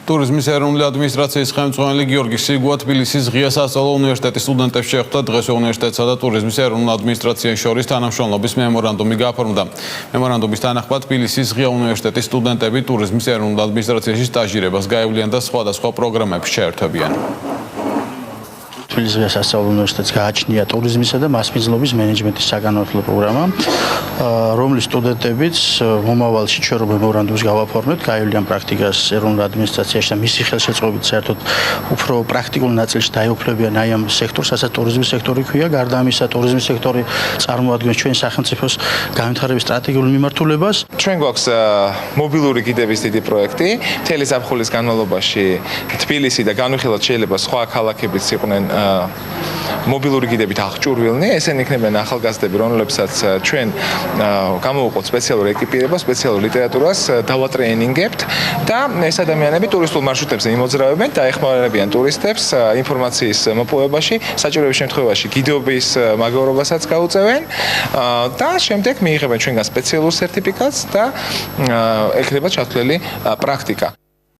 ტურიზმის ეროვნული ადმინისტრაციის ხელმძღვანელი გიორგი სიგუა თბილისის ღია სასწავლო უნივერსიტეტის სტუდენტებს შეხვდა. დღეს უნივერსიტეტსა და ტურიზმის ეროვნულ ადმინისტრაციას შორის თანამშრომლობის მემორანდუმი გაფორმდა. მემორანდუმის თანახმად თბილისის ღია უნივერსიტეტის სტუდენტები ტურიზმის ეროვნულ ადმინისტრაციაში სტაჟირებას გაევლიან და სხვადასხვა პროგრამებში ჩაერთვებიან. თბილისის ღია სასწავლო უნივერსიტეტს გააჩნია ტურიზმისა და მასპინძლობის მენეჯმენტის საგანმანათლებლო პროგრამა, რომლის სტუდენტებიც მომავალში ჩვენ რომ მემორანდუმს გავაფორმებთ, გაევლიან პრაქტიკას ეროვნულ ადმინისტრაციაში და მისი ხელშეწყობით საერთოდ უფრო პრაქტიკულ ნაწილში დაეუფლებიან აი ამ სექტორს, რასაც ტურიზმის სექტორი ქვია. გარდა ამისა, ტურიზმის სექტორი წარმოადგენს ჩვენი სახელმწიფოს განვითარების სტრატეგიულ მიმართულებას. ჩვენ გვაქვს მობილური გიდების დიდი პროექტი. მთელი ზაფხულის განმავლობაში თბილისი და განვიხილოთ შეიძლება სხვა ქალაქებიც იყვნენ მობილური გიდებით აღჭურვილნი. ესენი იქნებიან ახალგაზრდები, რომლებსაც ჩვენ გამოვუყოთ სპეციალურ ეკიპირებას, სპეციალურ ლიტერატურას დავატრეინინგებთ და ეს ადამიანები ტურისტულ მარშრუტებზე იმოძრავებენ და ეხმარებიან ტურისტებს ინფორმაციის მოპოვებაში, საჭიროების შემთხვევაში გიდობის მაგავრობასაც გაუწევენ და შემდეგ მიიღებენ ჩვენგან სპეციალურ სერტიფიკატს და ექნება ჩათვლილი პრაქტიკა.